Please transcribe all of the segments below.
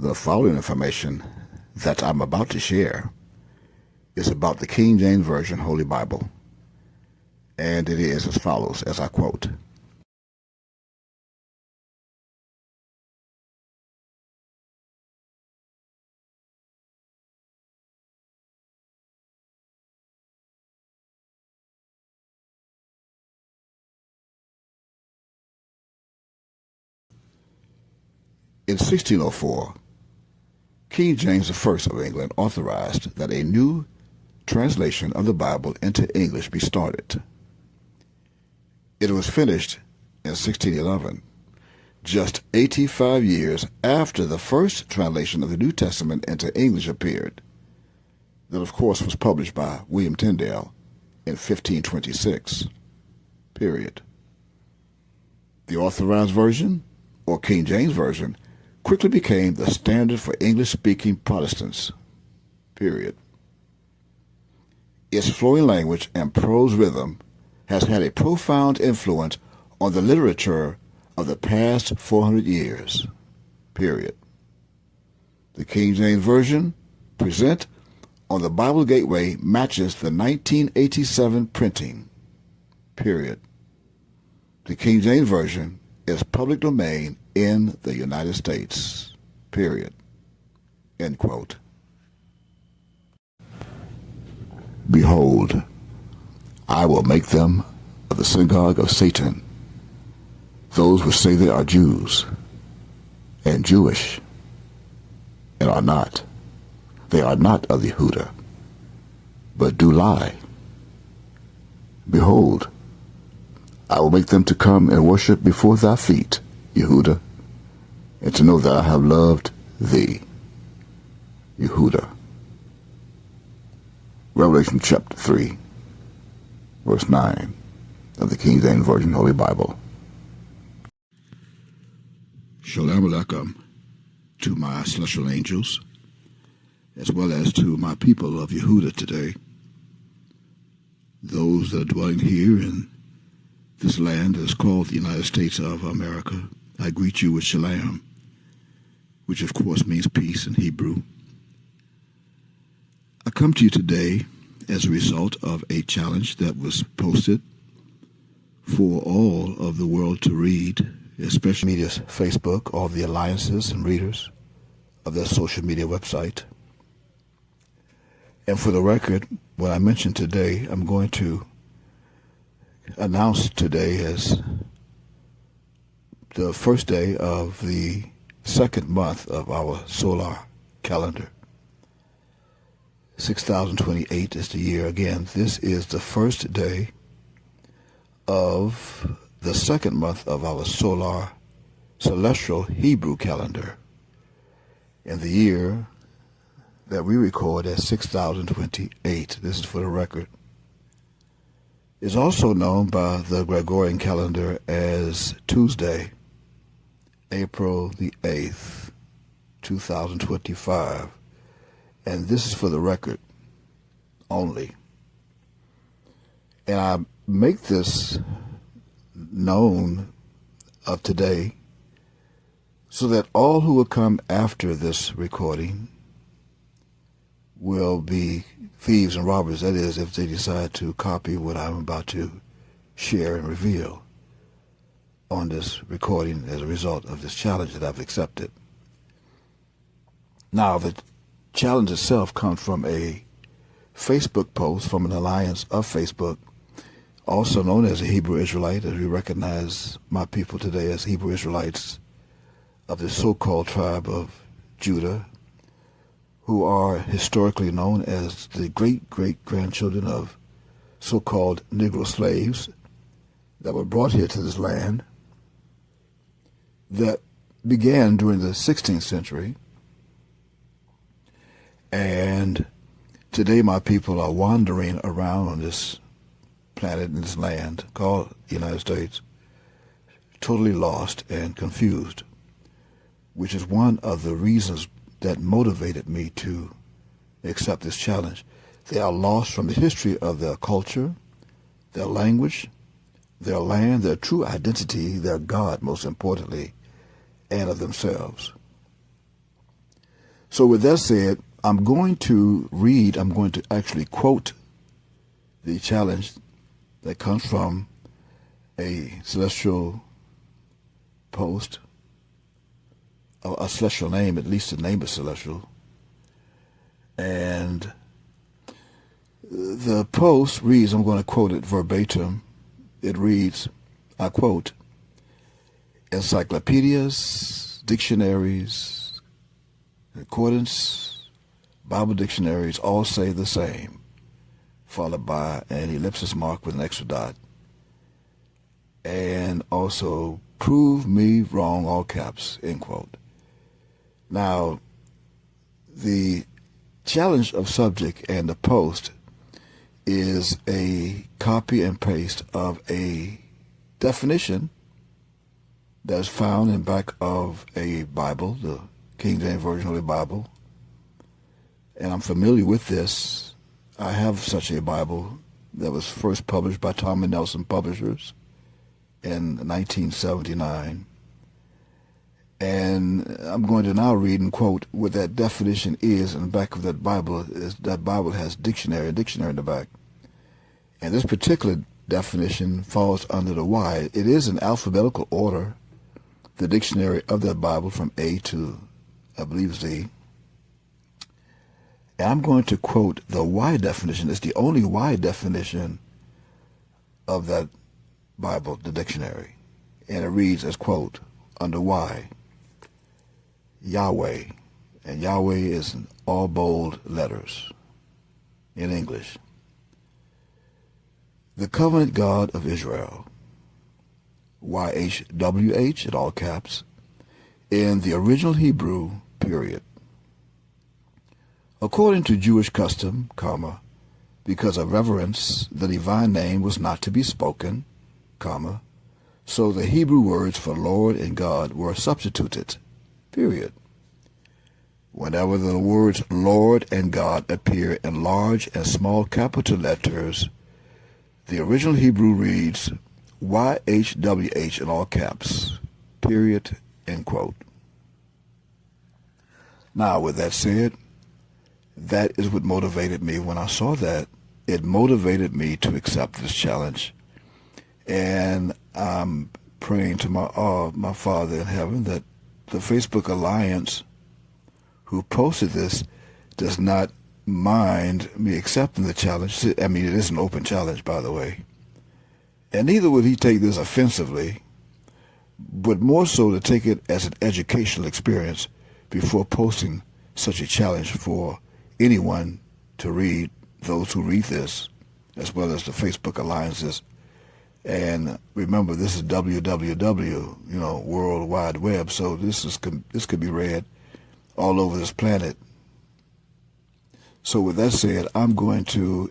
The following information that I'm about to share is about the King James Version Holy Bible, and it is as follows, as I quote. In 1604, King James I of England authorized that a new translation of the Bible into English be started. It was finished in 1611, just 85 years after the first translation of the New Testament into English appeared. That, of course, was published by William Tyndale in 1526, period. The Authorized Version, or King James Version, quickly became the standard for English-speaking Protestants, period. Its flowing language and prose rhythm has had a profound influence on the literature of the past 400 years, period. The King James Version, present on the Bible Gateway, matches the 1987 printing, period. The King James Version is public domain in the United States, period, end quote. Behold, I will make them of the synagogue of Satan, those who say they are Jews and Jewish, and are not. They are not of Yehuda, but do lie. Behold, I will make them to come and worship before thy feet, Yehuda, and to know that I have loved thee, Yehuda. Revelation chapter 3, verse 9 of the King James Version Holy Bible. Shalom Aleichem to my celestial angels, as well as to my people of Yehuda today, those that are dwelling here in this land that is called the United States of America. I greet you with Shalom, which of course means peace in Hebrew. I come to you today as a result of a challenge that was posted for all of the world to read, especially media's Facebook, all the alliances and readers of their social media website. And for the record, what I mentioned today, I'm going to announce today as the first day of the second month of our solar calendar. 6028 is the year. Again, this is the first day of the second month of our solar celestial Hebrew calendar. And the year that we record as 6028, this is for the record, is also known by the Gregorian calendar as Tuesday, April the 8th, 2025. And this is for the record only. And I make this known of today so that all who will come after this recording will be thieves and robbers, that is, if they decide to copy what I'm about to share and reveal on this recording as a result of this challenge that I've accepted. Now, the challenge itself comes from a Facebook post from an alliance of Facebook, also known as a Hebrew Israelite, as we recognize my people today as Hebrew Israelites of the so-called tribe of Judah, who are historically known as the great-great-grandchildren of so-called Negro slaves that were brought here to this land that began during the 16th century. And today my people are wandering around on this planet, in this land called the United States, totally lost and confused, which is one of the reasons that motivated me to accept this challenge. They are lost from the history of their culture, their language, their land, their true identity, their God, most importantly, and of themselves. So with that said, I'm going to actually quote the challenge that comes from a celestial post, a celestial name, at least the name is celestial. And the post reads, I'm going to quote it verbatim. It reads, I quote, encyclopedias, dictionaries, concordance, Bible dictionaries all say the same, followed by an ellipsis mark with an extra dot. And also, prove me wrong, all caps, end quote. Now, the challenge of subject and the post is a copy and paste of a definition that's found in back of a Bible, the King James Version Holy Bible. And I'm familiar with this. I have such a Bible that was first published by Tom and Nelson Publishers in 1979. And I'm going to now read and quote what that definition is in the back of that Bible. That Bible has a dictionary in the back. And this particular definition falls under the Y. It is in alphabetical order, the dictionary of that Bible from A to, I believe, Z. And I'm going to quote the Y definition. It's the only Y definition of that Bible, the dictionary. And it reads as, quote, under Y, Yahweh, and Yahweh is in all bold letters in English. The covenant God of Israel, YHWH in all caps, in the original Hebrew, period. According to Jewish custom, comma, because of reverence, the divine name was not to be spoken, comma, so the Hebrew words for Lord and God were substituted, period. Whenever the words Lord and God appear in large and small capital letters, the original Hebrew reads YHWH in all caps, period, end quote. Now, with that said, that is what motivated me when I saw that. It motivated me to accept this challenge. And I'm praying to my Father in heaven that the Facebook Alliance who posted this does not mind me accepting the challenge. I mean, it is an open challenge, by the way. And neither would he take this offensively, but more so to take it as an educational experience before posting such a challenge for anyone to read, those who read this, as well as the Facebook Alliances. And remember, this is www, World Wide Web, so this could be read all over this planet. So with that said, I'm going to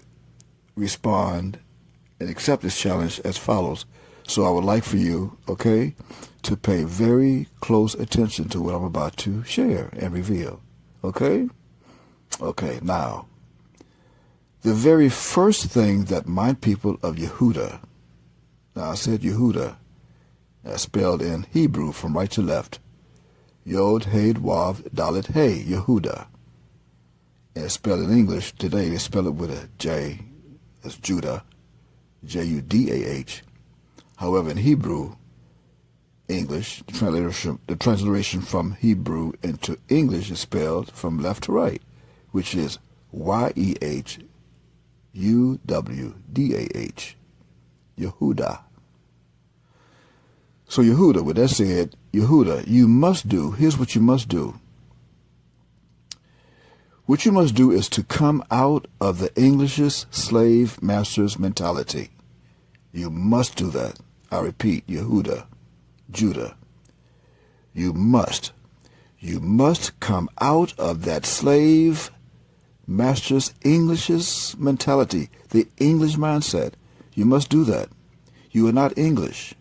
respond and accept this challenge as follows. So I would like for you, okay, to pay very close attention to what I'm about to share and reveal, okay? Okay, now, the very first thing that my people of Yehuda, now I said Yehuda, that's spelled in Hebrew from right to left, Yod, Hey, Wav, Dalet, Hey, Yehuda. And it's spelled in English today, they spell it with a J, that's Judah, Judah. However, in Hebrew, English, the transliteration from Hebrew into English is spelled from left to right, which is Yehuwdah, Yehuda. So Yehuda, with that said, Yehuda, you must do, here's what you must do. What you must do is to come out of the English's slave master's mentality. You must do that. I repeat, Yehuda, Judah. You must come out of that slave master's English's mentality, the English mindset. You must do that. You are not English.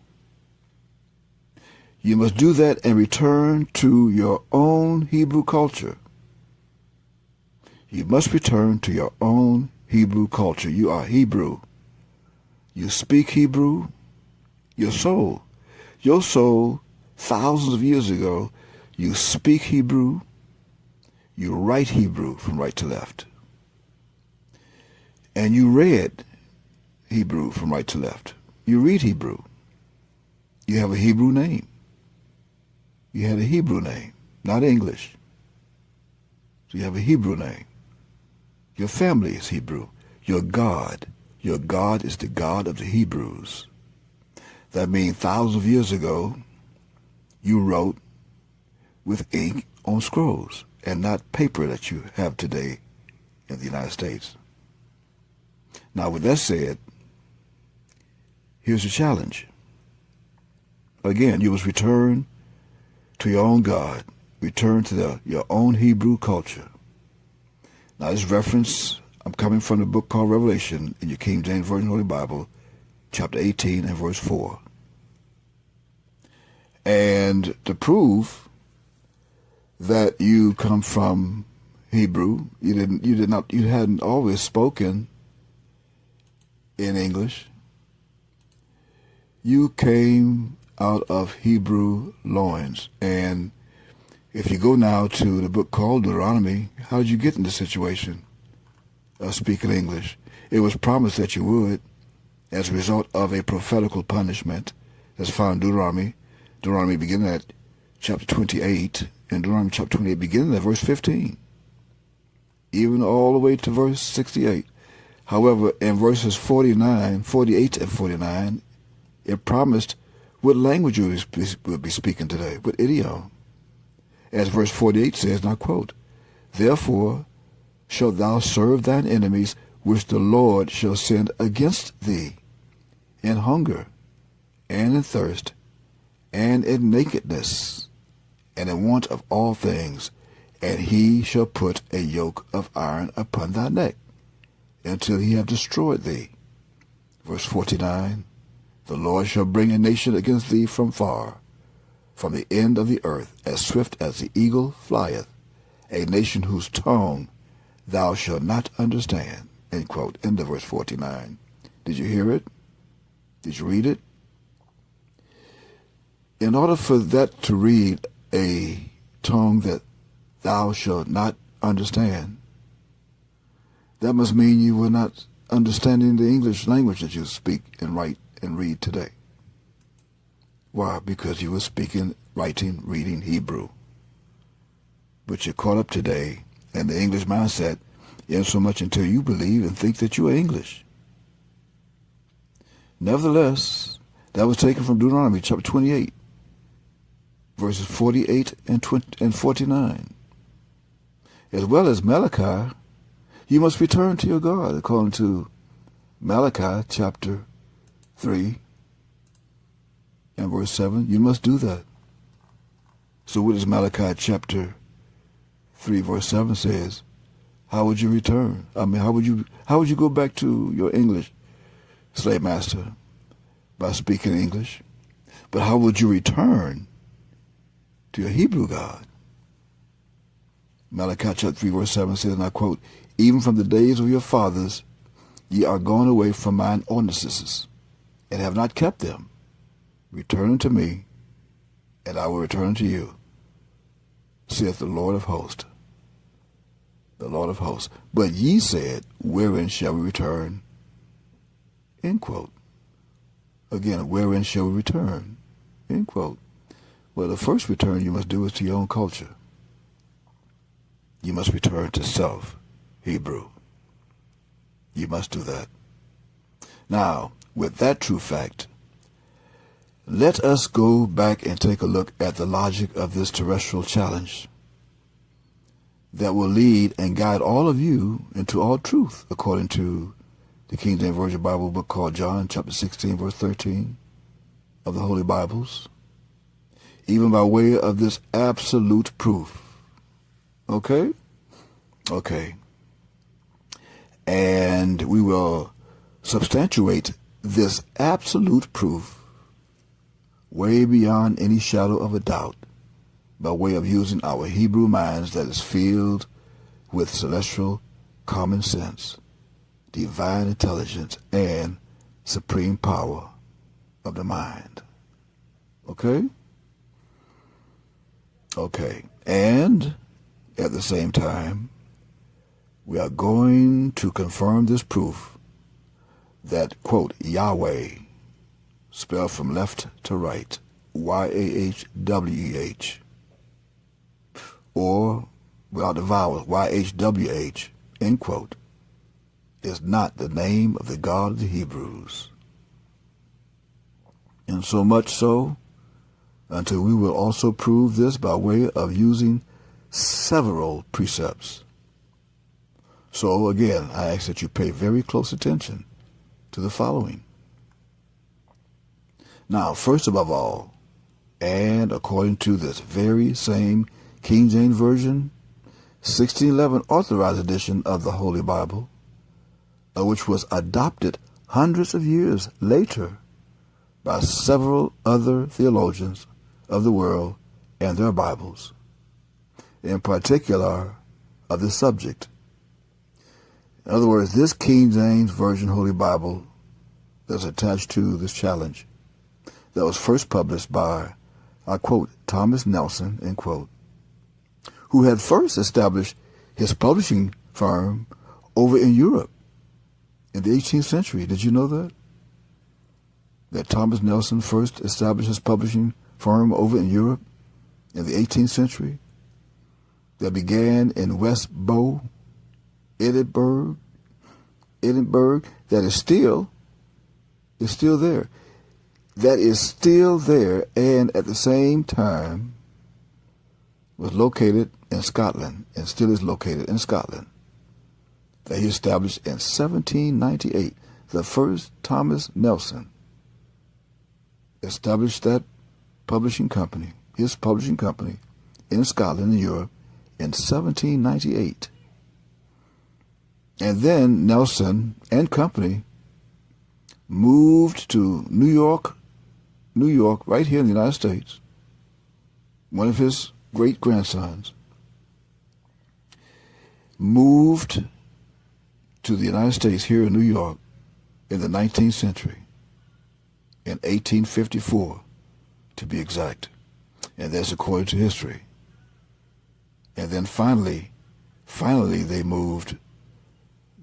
You must do that and return to your own Hebrew culture. You must return to your own Hebrew culture. You are Hebrew. You speak Hebrew. Your soul, thousands of years ago, you speak Hebrew. You write Hebrew from right to left. And you read Hebrew from right to left. You read Hebrew. You have a Hebrew name. You had a Hebrew name, not English. So you have a Hebrew name. Your family is Hebrew. Your God is the God of the Hebrews. That means thousands of years ago, you wrote with ink on scrolls and not paper that you have today in the United States. Now, with that said, here's the challenge. Again, you must return to your own God. Return to your own Hebrew culture. Now, this reference, I'm coming from the book called Revelation in your King James Version Holy Bible, chapter 18 and verse 4. And to prove that you come from Hebrew, you hadn't always spoken in English. You came out of Hebrew loins. And if you go now to the book called Deuteronomy, how did you get in this situation of speaking English? It was promised that you would as a result of a prophetical punishment that's found in Deuteronomy. Deuteronomy beginning at chapter 28, and Deuteronomy chapter 28 beginning at verse 15, even all the way to verse 68. However, in verses 48 and 49, it promised what language you would be speaking today, what idiom. As verse 48 says, and I quote, "Therefore shalt thou serve thine enemies, which the Lord shall send against thee, in hunger, and in thirst, and in nakedness, and in want of all things, and he shall put a yoke of iron upon thy neck, until he have destroyed thee." Verse 49, "The Lord shall bring a nation against thee from far, from the end of the earth, as swift as the eagle flieth, a nation whose tongue thou shalt not understand." End quote. End of verse 49. Did you hear it? Did you read it? In order for that to read a tongue that thou shalt not understand, that must mean you were not understanding the English language that you speak and write and read today. Why? Because you were speaking, writing, reading Hebrew. But you're caught up today in the English mindset, in so much until you believe and think that you are English. Nevertheless, that was taken from Deuteronomy chapter 28, verses 48 and 49. As well as Malachi, you must return to your God, according to Malachi chapter 3 and verse 7. You must do that. So what does Malachi chapter 3 verse 7 says? How would you return? I mean, how would you go back to your English slave master? By speaking English. But how would you return to your Hebrew God? Malachi chapter 3 verse 7 says, and I quote, "Even from the days of your fathers ye are gone away from mine ordinances, and have not kept them. Return unto me, and I will return unto you, saith the Lord of hosts." The Lord of hosts. "But ye said, wherein shall we return?" End quote. Again, wherein shall we return? End quote. Well, the first return you must do is to your own culture. You must return to self, Hebrew. You must do that. Now, with that true fact, let us go back and take a look at the logic of this terrestrial challenge that will lead and guide all of you into all truth, according to the King James Version Bible book called John, chapter 16, verse 13 of the Holy Bibles, even by way of this absolute proof. Okay? Okay. And we will substantiate this absolute proof way beyond any shadow of a doubt by way of using our Hebrew minds that is filled with celestial common sense, divine intelligence, and supreme power of the mind. Okay? Okay. And At the same time, we are going to confirm this proof that, quote, Yahweh, spelled from left to right, Y-A-H-W-E-H, or without the vowels, Y-H-W-H, end quote, is not the name of the God of the Hebrews. And so much so, until we will also prove this by way of using several precepts. So again, I ask that you pay very close attention to the following. Now, first above all, and according to this very same King James Version, 1611 Authorized Edition of the Holy Bible, which was adopted hundreds of years later by several other theologians of the world and their Bibles, in particular of this subject. In other words, this King James Version Holy Bible that's attached to this challenge that was first published by, I quote, Thomas Nelson, end quote, who had first established his publishing firm over in Europe in the 18th century. Did you know that? That Thomas Nelson first established his publishing firm over in Europe in the 18th century, that began in West Bow, Edinburgh, that is still there. That is still there, and at the same time was located in Scotland, and still is located in Scotland, that he established in 1798. The first Thomas Nelson established that publishing company, his publishing company, in Scotland and Europe in 1798. And then Nelson and company moved to New York, right here in the United States. One of his great-grandsons moved to the United States here in New York in the 19th century, in 1854 to be exact. And that's according to history. And then finally they moved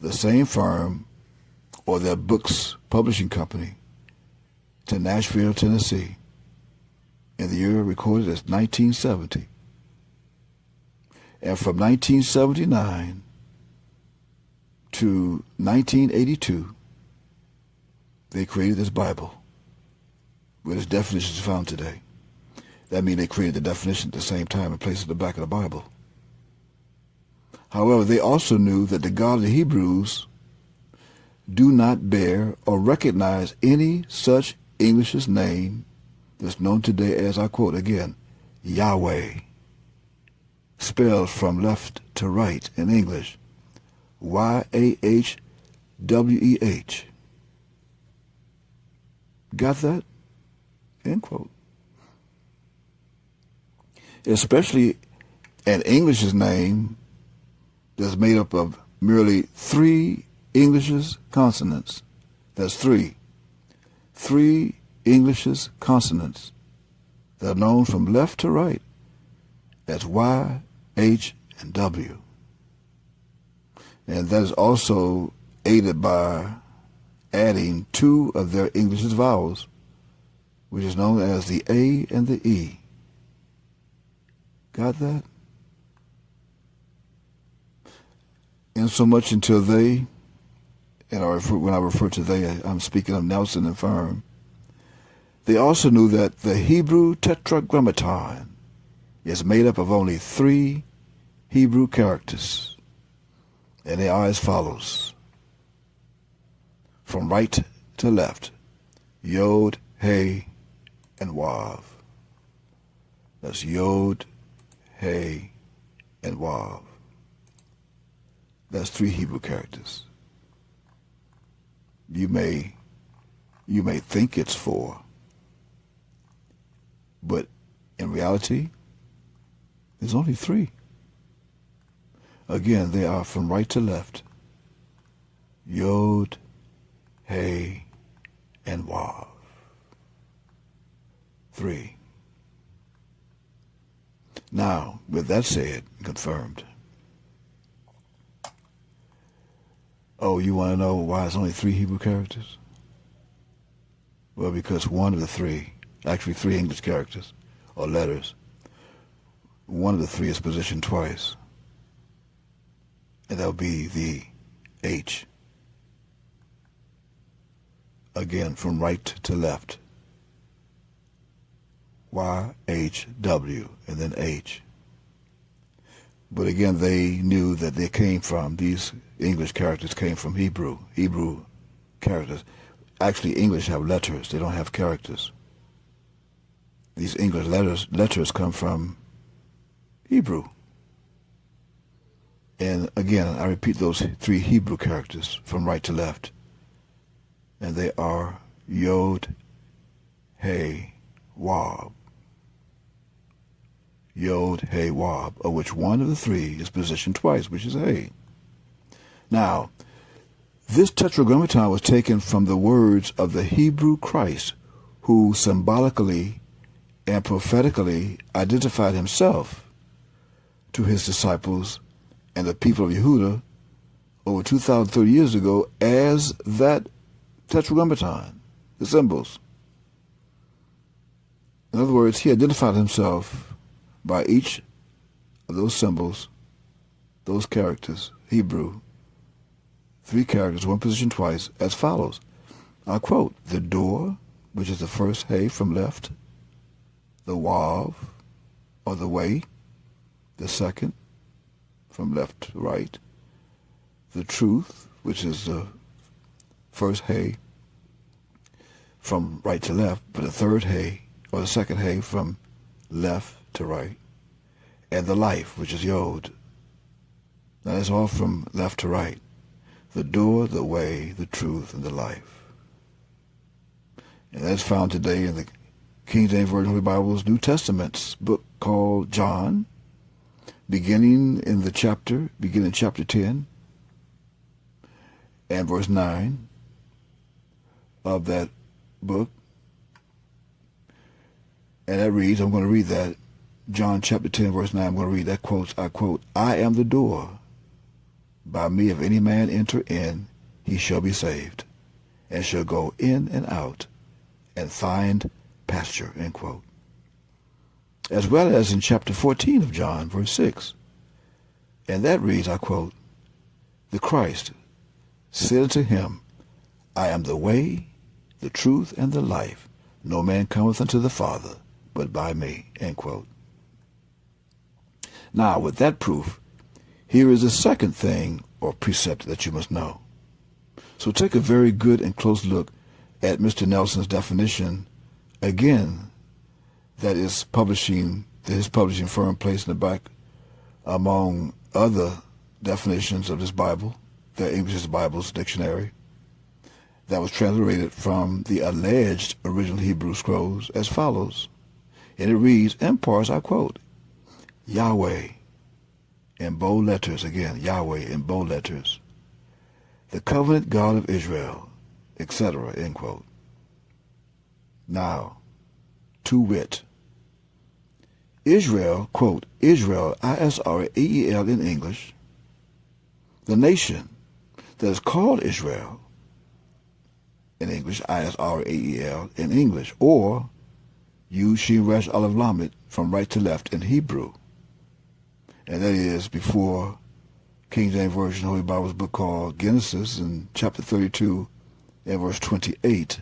the same firm or their books publishing company to Nashville, Tennessee, in the year recorded as 1970. And from 1979 to 1982, they created this Bible with its definitions found today. That means they created the definition at the same time and placed it at the back of the Bible. However, they also knew that the God of the Hebrews do not bear or recognize any such English's name that's known today as, I quote again, Yahweh, spelled from left to right in English, Y-A-H-W-E-H. Got that? End quote. Especially an English's name that's made up of merely three English's consonants. That's three. Three English's consonants that are known from left to right. That's Y, H, and W. And that is also aided by adding two of their English's vowels, which is known as the A and the E. Got that? Insomuch until they, and when I refer to they, I'm speaking of Nelson and Firm, they also knew that the Hebrew Tetragrammaton is made up of only three Hebrew characters, and they are as follows. From right to left, Yod, Hey, and Wav. That's Yod, Hey, and Wav. That's three Hebrew characters. You may think it's four, but in reality, there's only three. Again, they are from right to left. Yod, Hey, and Wav. Three. Now, with that said, confirmed. Oh, you want to know why it's only 3 Hebrew characters? Well, because one of the 3, actually 3 English characters or letters, one of the 3 is positioned twice. And that would be the H. Again, from right to left. Y, H, W, and then H. But again, they knew that they came from, these English characters came from Hebrew characters. Actually, English have letters. They don't have characters. These English letters come from Hebrew. And again, I repeat those 3 Hebrew characters from right to left. And they are Yod, Hey, Wab. Yod, Hey, Wab, of which one of the 3 is positioned twice, which is Hey. Now, this tetragrammaton was taken from the words of the Hebrew Christ, who symbolically and prophetically identified himself to his disciples and the people of Yehuda over 2,030 years ago as that tetragrammaton, the symbols. In other words, he identified himself by each of those symbols, those characters, Hebrew, 3 characters, one position twice, as follows. I'll quote, the door, which is the first Hey from left, the Wav, or the way, the second, from left to right, the truth, which is the first Hey from right to left, but the third Hey, or the second Hey from left to right, and the life, which is Yod. Now that's all from left to right. The door, the way, the truth, and the life. And that's found today in the King James Version Holy Bible's New Testament's book called John, beginning chapter 10 and verse 9 of that book. And that reads, I'm going to read that, John chapter 10, verse 9, I'm going to read that, I quote, I am the door. By me, if any man enter in, he shall be saved, and shall go in and out, and find pasture, end quote. As well as in chapter 14 of John, verse 6. And that reads, I quote, the Christ said unto him, I am the way, the truth, and the life. No man cometh unto the Father, but by me, end quote. Now, with that proof, here is the second thing or precept that you must know. So take a very good and close look at Mr. Nelson's definition, again, that his publishing firm placed in the back among other definitions of this Bible, the English Bible's dictionary, that was translated from the alleged original Hebrew scrolls as follows. And it reads, in parts, I quote, Yahweh, in bold letters, again, Yahweh in bold letters, the covenant God of Israel, etc., end quote. Now, to wit, Israel, quote, Israel, Israel in English, the nation that is called Israel, in English, Israel in English, or Yud Shin Resh Aleph Lamed from right to left in Hebrew. And that is before King James Version Holy Bible's book called Genesis in chapter 32 and verse 28.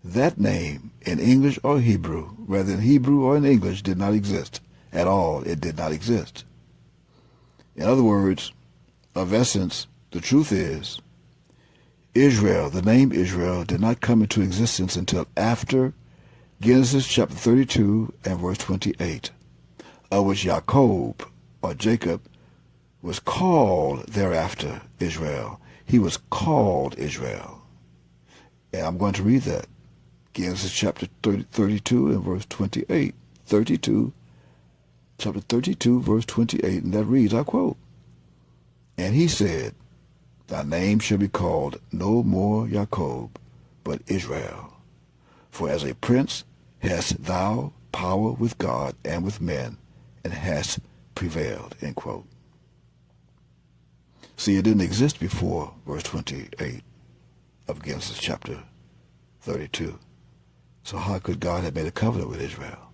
That name in English or Hebrew, whether in Hebrew or in English, did not exist at all. It did not exist. In other words, of essence, the truth is, Israel, the name Israel, did not come into existence until after Genesis chapter 32 and verse 28, of which Jacob, or Jacob, was called thereafter Israel. He was called Israel. And I'm going to read that. Genesis chapter 32 and verse 28. Chapter 32, verse 28, and that reads, I quote, and he said, thy name shall be called no more Jacob, but Israel. For as a prince hast thou power with God and with men, and hast prevailed, end quote. See, it didn't exist before verse 28 of Genesis chapter 32. So how could God have made a covenant with Israel?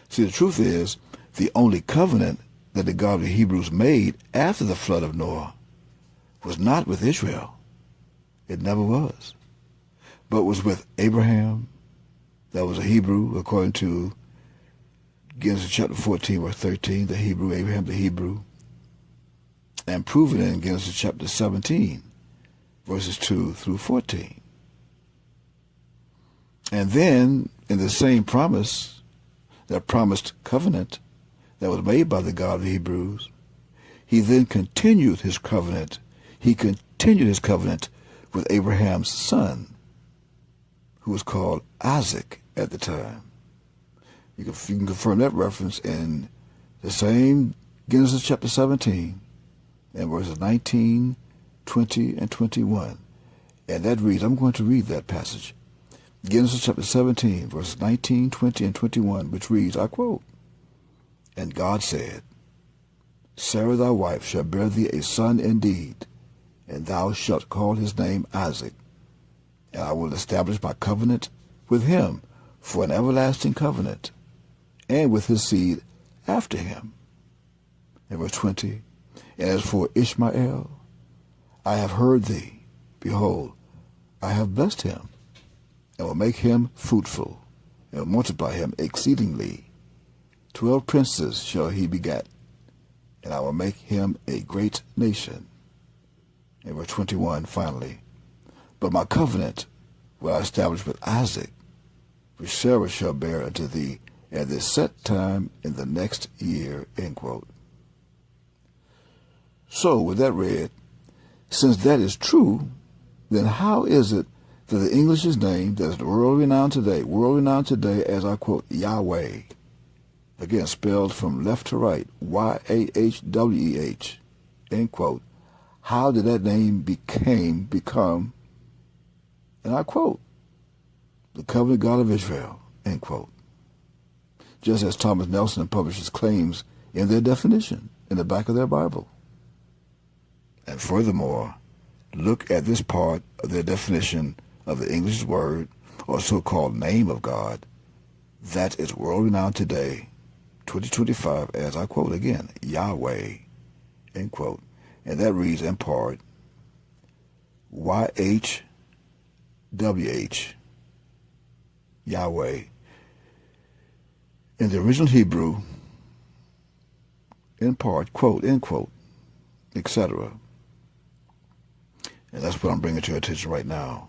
See, the truth is, the only covenant that the God of the Hebrews made after the flood of Noah was not with Israel. It never was. But was with Abraham. That was a Hebrew, according to Genesis chapter 14, verse 13, the Hebrew, Abraham the Hebrew. And proven in Genesis chapter 17, verses 2 through 14. And then, in the same promise, that promised covenant that was made by the God of the Hebrews, he then continued his covenant. He continued his covenant with Abraham's son, who was called Isaac at the time. You can confirm that reference in the same Genesis chapter 17 and verses 19, 20, and 21. And that reads, I'm going to read that passage. Genesis chapter 17, verses 19, 20, and 21, which reads, I quote, And God said, Sarah thy wife shall bear thee a son indeed, and thou shalt call his name Isaac. And I will establish my covenant with him for an everlasting covenant, and with his seed after him. And verse 20, And as for Ishmael, I have heard thee. Behold, I have blessed him, and will make him fruitful, and will multiply him exceedingly. 12 princes shall he beget, and I will make him a great nation. And verse 21, finally, But my covenant will I establish with Isaac, which Sarah shall bear unto thee at this set time in the next year, end quote. So, with that read, since that is true, then how is it that the English's name that is world-renowned today as, I quote, Yahweh, again spelled from left to right, Y-A-H-W-E-H, end quote, how did that name become, and I quote, the covenant God of Israel, end quote. Just as Thomas Nelson publishes claims in their definition in the back of their Bible. And furthermore, look at this part of their definition of the English word, or so-called name of God, that is world-renowned today, 2025, as I quote again, Yahweh, end quote. And that reads in part, Y-H-W-H, Yahweh. In the original Hebrew, in part, quote, end quote, etc. And that's what I'm bringing to your attention right now.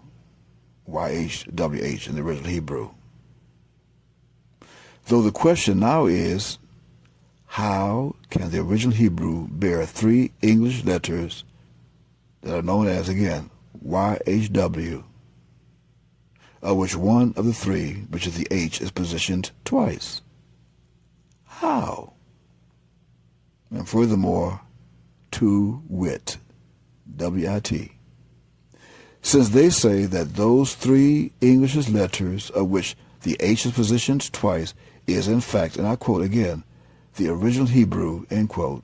Y-H-W-H in the original Hebrew. Though the question now is, how can the original Hebrew bear 3 English letters that are known as, again, Y-H-W, of which one of the 3, which is the H, is positioned twice? How? And furthermore, to wit, W-I-T. Since they say that those 3 English letters, of which the H is positioned twice, is in fact, and I quote again, the original Hebrew, end quote,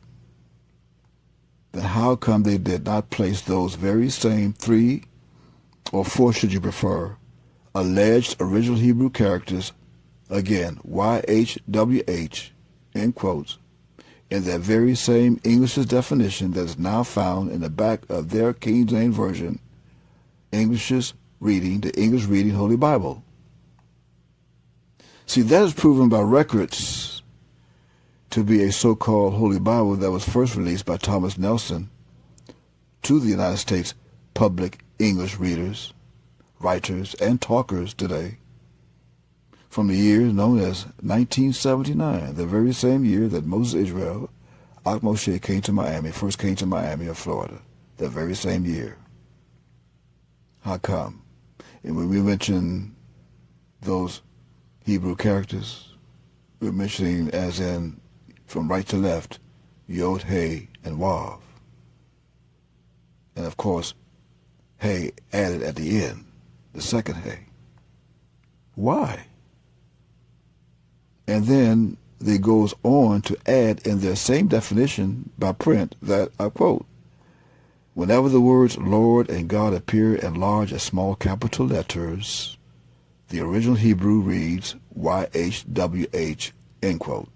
then how come they did not place those very same 3, or 4 should you prefer, alleged original Hebrew characters, again, Y-H-W-H, end quotes, in that very same English's definition that is now found in the back of their King James Version, the English reading Holy Bible? See, that is proven by records to be a so-called Holy Bible that was first released by Thomas Nelson to the United States public English readers, writers, and talkers today from the year known as 1979, the very same year that Moses Israel, Moshe came to Miami, first came to Miami of Florida, that very same year. How come? And when we mention those Hebrew characters, we're mentioning as in from right to left, Yod, Hey, and Wav. And of course, Hey added at the end, the second Hey. Why? And then they goes on to add in their same definition by print that, I quote, whenever the words Lord and God appear in large and small capital letters, the original Hebrew reads YHWH, end quote.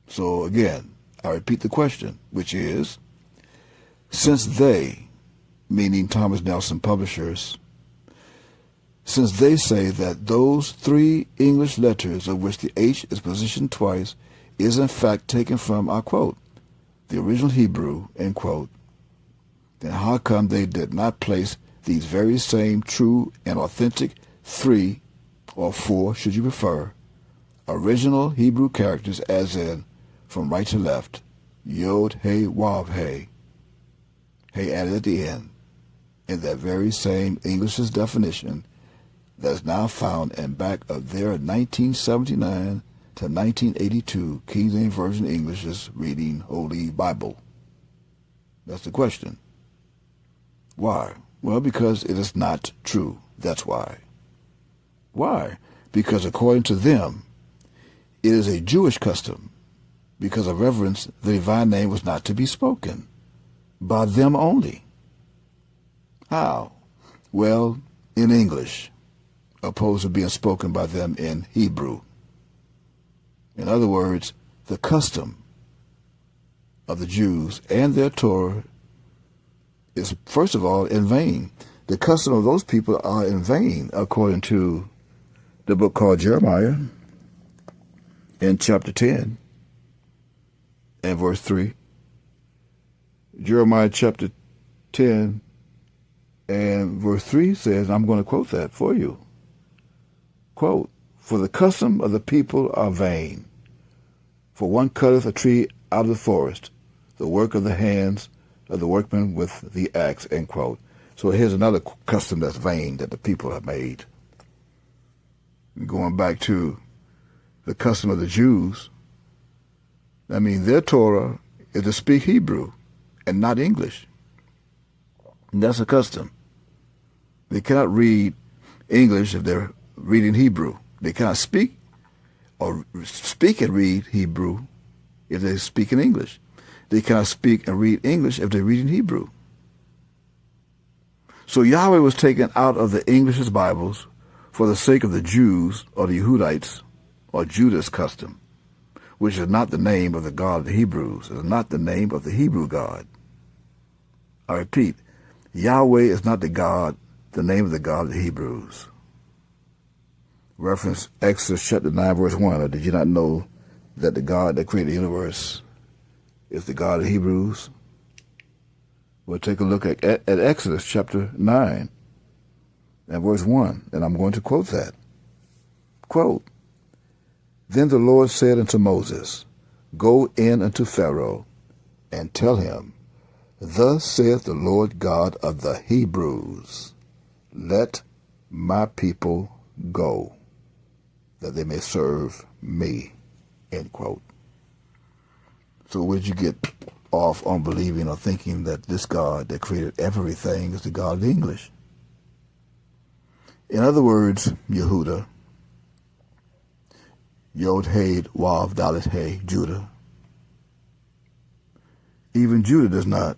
So again, I repeat the question, which is, since they, meaning Thomas Nelson Publishers, since they say that those three English letters of which the H is positioned twice is in fact taken from, I quote, the original Hebrew, end quote, then how come they did not place these very same true and authentic three, or four should you prefer, original Hebrew characters as in from right to left, Yod, He, Wav, He, He added at the end, in that very same English's definition that is now found in back of their 1979 to 1982 King James Version English's Reading Holy Bible? That's the question. Why? Well, because it is not true. That's why. Why? Because according to them, it is a Jewish custom. Because of reverence, the divine name was not to be spoken by them only. How? Well, in English, opposed to being spoken by them in Hebrew. In other words, the custom of the Jews and their Torah is, first of all, in vain. The custom of those people are in vain, according to the book called Jeremiah in chapter 10 and verse 3. Jeremiah chapter 10 and verse 3 says, I'm going to quote that for you. Quote, for the custom of the people are vain. For one cutteth a tree out of the forest, the work of the hands of the workman with the axe, end quote. So here's another custom that's vain that the people have made. Going back to the custom of the Jews, I mean, their Torah is to speak Hebrew and not English. And that's a custom. They cannot read English if they're reading Hebrew. They cannot speak or speak and read Hebrew if they speak in English. They cannot speak and read English if they read in Hebrew. So Yahweh was taken out of the English's Bibles for the sake of the Jews or the Yehudites or Judah's custom, which is not the name of the God of the Hebrews. It is not the name of the Hebrew God. I repeat, Yahweh is not the God, the name of the God of the Hebrews. Reference Exodus chapter 9, verse 1. Or did you not know that the God that created the universe is the God of the Hebrews? We'll take a look at Exodus chapter 9 and verse 1, and I'm going to quote that. Quote, then the Lord said unto Moses, go in unto Pharaoh, and tell him, thus saith the Lord God of the Hebrews, let my people go, that they may serve me, end quote. So where'd you get off on believing or thinking that this God that created everything is the God of the English? In other words, Yehuda, Yod, He, Wav, Dalet, He, Judah. Even Judah does not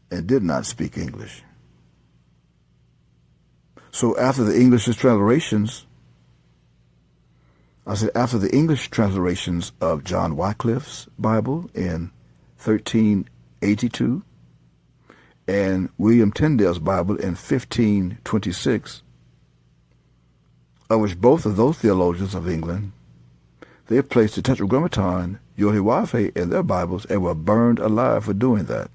and did not speak English. So after the English transliterations, after the English transliterations of John Wycliffe's Bible in 1382 and William Tyndale's Bible in 1526, of which both of those theologians of England, they placed the Tetragrammaton, Yod, He, Wav, He, in their Bibles and were burned alive for doing that.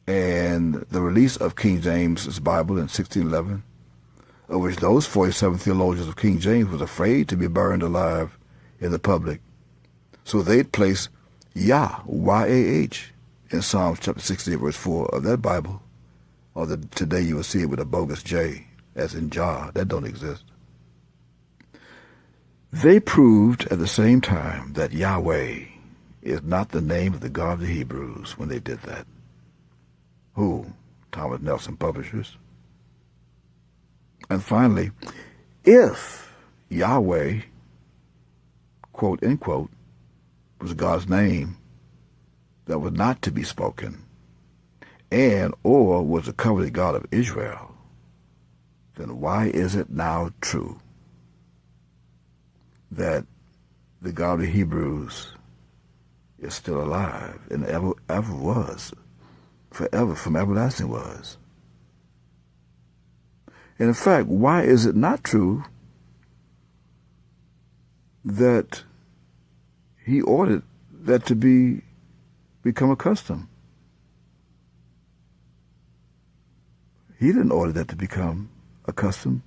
And the release of King James's Bible in 1611, of which those 47 theologians of King James was afraid to be burned alive in the public. So they'd place Yah, Y-A-H, in Psalms chapter 68, verse 4 of that Bible. Or today you will see it with a bogus J, as in Jah. That don't exist. They proved at the same time that Yahweh is not the name of the God of the Hebrews when they did that. Who? Thomas Nelson Publishers. And finally, if Yahweh, quote, end quote, was God's name that was not to be spoken, and or was the covenant God of Israel, then why is it now true that the God of the Hebrews is still alive and ever was, forever, from everlasting was? And in fact, why is it not true that he ordered that to become a custom? He didn't order that to become a custom,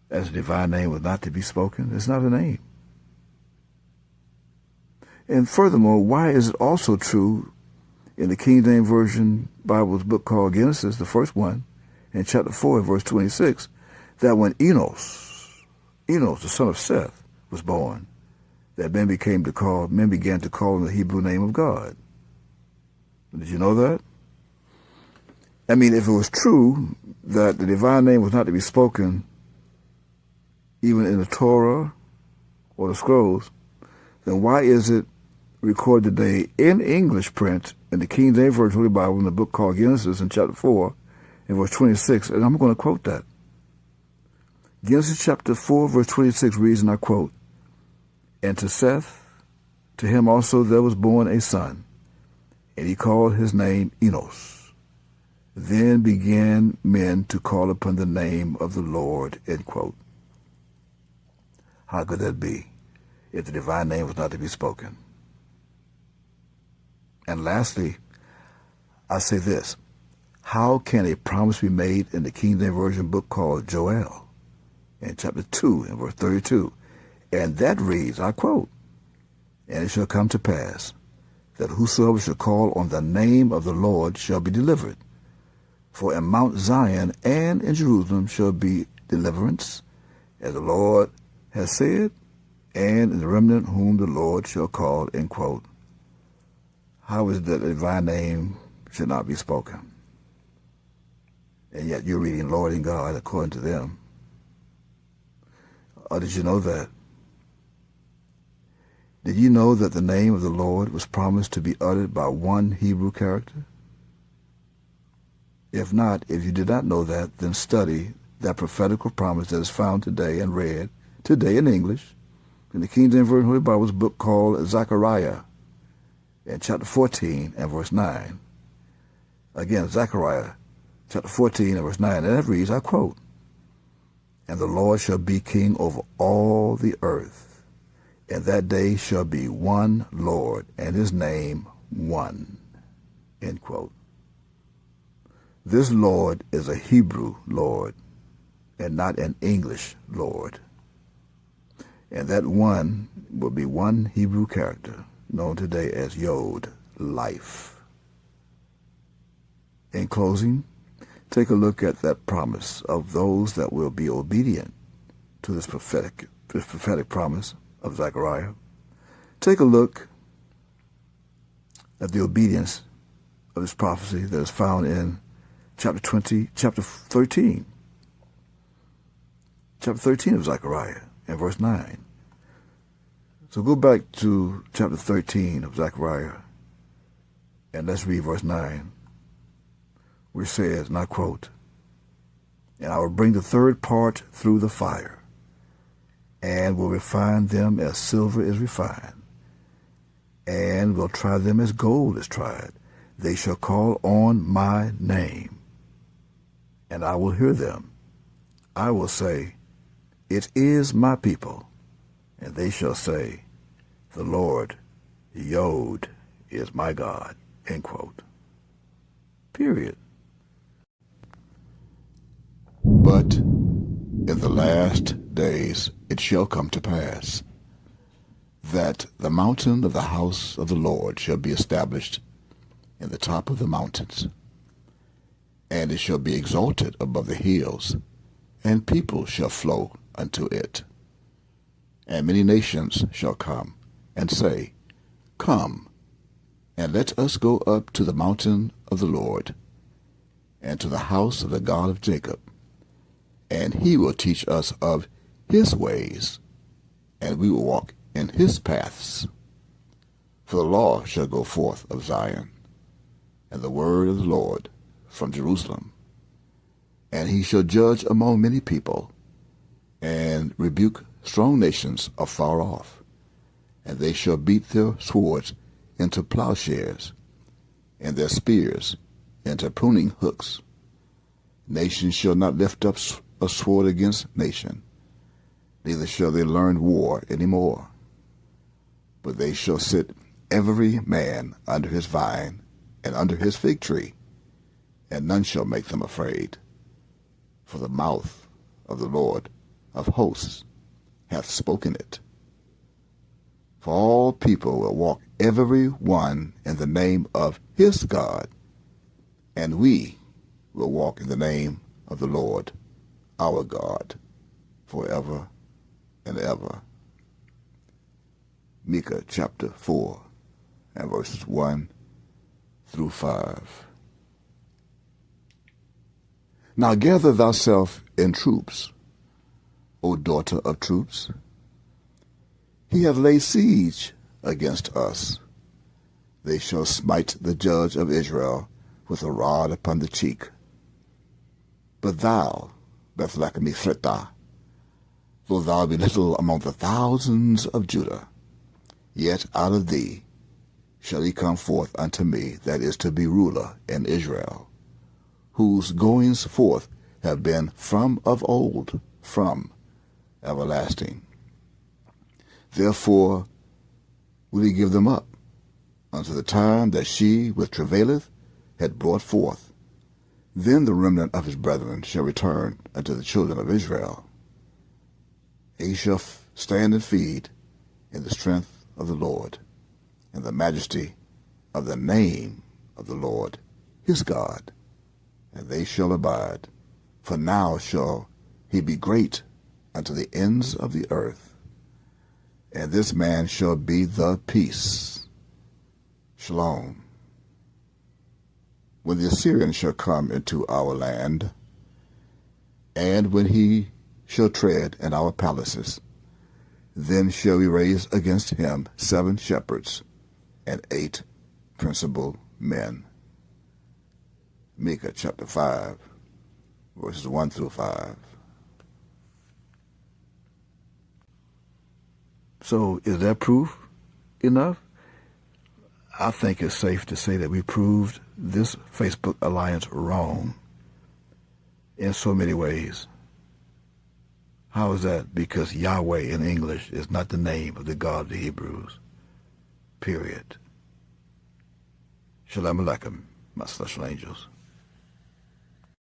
as the divine name was not to be spoken. It's not a name. And furthermore, why is it also true in the King James Version Bible's book called Genesis, the first one, in chapter 4, verse 26, that when Enos, the son of Seth, was born, that men began to call him the Hebrew name of God? Did you know that? I mean, if it was true that the divine name was not to be spoken even in the Torah or the scrolls, then why is it recorded today in English print in the King James Version Holy Bible in the book called Genesis in chapter 4 and verse 26, and I'm going to quote that. Genesis chapter 4 verse 26 reads, and I quote, "And to Seth, to him also there was born a son, and he called his name Enos. Then began men to call upon the name of the Lord," end quote. How could that be if the divine name was not to be spoken? And lastly, I say this: how can a promise be made in the King James Version book called Joel in chapter 2 and verse 32? And that reads, I quote, "And it shall come to pass that whosoever shall call on the name of the Lord shall be delivered. For in Mount Zion and in Jerusalem shall be deliverance, as the Lord has said, and in the remnant whom the Lord shall call," end quote. How is it that the divine name should not be spoken? And yet you're reading Lord and God according to them. Or did you know that? Did you know that the name of the Lord was promised to be uttered by one Hebrew character? If not, if you did not know that, then study that prophetical promise that is found today and read today in English in the King James Version Holy Bible's book called Zechariah in chapter 14 and verse 9. Again, Zechariah chapter 14 and verse 9, and that reads, I quote, "And the Lord shall be king over all the earth, and that day shall be one Lord, and his name one," end quote. This Lord is a Hebrew Lord and not an English Lord. And that one will be one Hebrew character known today as Yod, life. In closing, take a look at that promise of those that will be obedient to this prophetic promise of Zechariah. Take a look at the obedience of this prophecy that is found in chapter 13 of Zechariah and verse 9. So go back to chapter 13 of Zechariah and let's read verse 9, which says, and I quote, "And I will bring the third part through the fire, and will refine them as silver is refined, and will try them as gold is tried. They shall call on my name, and I will hear them. I will say, it is my people, and they shall say, the Lord, Yod, is my God," end quote. Period. But in the last days it shall come to pass that the mountain of the house of the Lord shall be established in the top of the mountains, and it shall be exalted above the hills, and people shall flow unto it. And many nations shall come and say, Come, and let us go up to the mountain of the Lord, and to the house of the God of Jacob, and he will teach us of his ways, and we will walk in his paths. For the law shall go forth of Zion, and the word of the Lord from Jerusalem. And he shall judge among many people, and rebuke strong nations afar off. And they shall beat their swords into plowshares, and their spears into pruning hooks. Nation shall not lift up a sword against nation, neither shall they learn war any more. But they shall sit every man under his vine and under his fig tree, and none shall make them afraid. For the mouth of the Lord of hosts hath spoken it. For all people will walk every one in the name of his God, and we will walk in the name of the Lord our God forever and ever. Micah chapter 4 and verses 1 through 5. Now gather thyself in troops, O daughter of troops. He hath laid siege against us. They shall smite the judge of Israel with a rod upon the cheek. But thou, Bethlehem Ephrathah, though thou be little among the thousands of Judah, yet out of thee shall he come forth unto me that is to be ruler in Israel, whose goings forth have been from of old, from everlasting. Therefore will he give them up unto the time that she which travaileth had brought forth. Then the remnant of his brethren shall return unto the children of Israel. He shall stand and feed in the strength of the Lord, in the majesty of the name of the Lord his God, and they shall abide. For now shall he be great unto the ends of the earth, and this man shall be the peace. Shalom. When the Assyrian shall come into our land, and when he shall tread in our palaces, then shall we raise against him 7 shepherds and 8 principal men. Micah chapter 5, verses 1 through 5. So is that proof enough? I think it's safe to say that we proved this Facebook alliance wrong in so many ways. How is that? Because Yahweh in English is not the name of the God of the Hebrews. Period. Shalom Aleichem, my celestial angels.